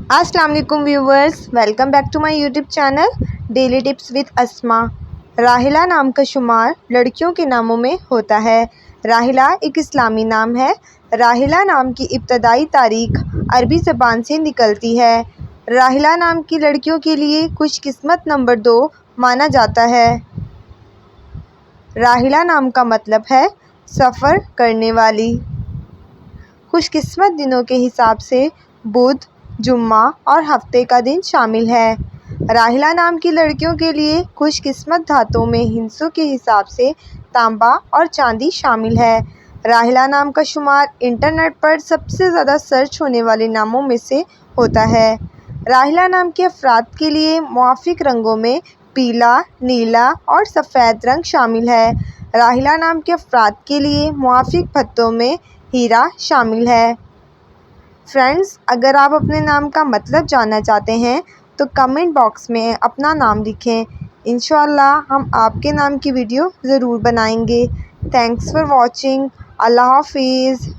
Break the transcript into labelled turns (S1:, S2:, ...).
S1: अस्सलाम वालेकुम viewers, welcome back to my YouTube channel daily tips with Asma. Rahila नाम का शुमार लड़कियों के नामों में होता है। राहिला एक इस्लामी नाम है। राहिला नाम की इब्तदाई तारीख अरबी ज़बान से निकलती है। राहिला नाम की लड़कियों के लिए खुशकिस्मत नंबर 2 माना जाता है। राहिला नाम का मतलब है सफ़र करने वाली। खुशकिस्मत दिनों के हिसाब से बुध, जुम्मा और हफ्ते का दिन शामिल है। राहिला नाम की लड़कियों के लिए खुशकिस्मत धातुओं में हिस्सों के हिसाब से तांबा और चांदी शामिल है। राहिला नाम का शुमार इंटरनेट पर सबसे ज़्यादा सर्च होने वाले नामों में से होता है। राहिला नाम के अफराद के लिए मुआफ़िक रंगों में पीला, नीला और सफ़ेद रंग शामिल है। राहिला नाम के अफराद के लिए मुआफ़िक पत्तों में हीरा शामिल है। फ्रेंड्स, अगर आप अपने नाम का मतलब जानना चाहते हैं तो कमेंट बॉक्स में अपना नाम लिखें। इंशाअल्लाह हम आपके नाम की वीडियो ज़रूर बनाएंगे। Thanks for watching. अल्लाह हाफिज़।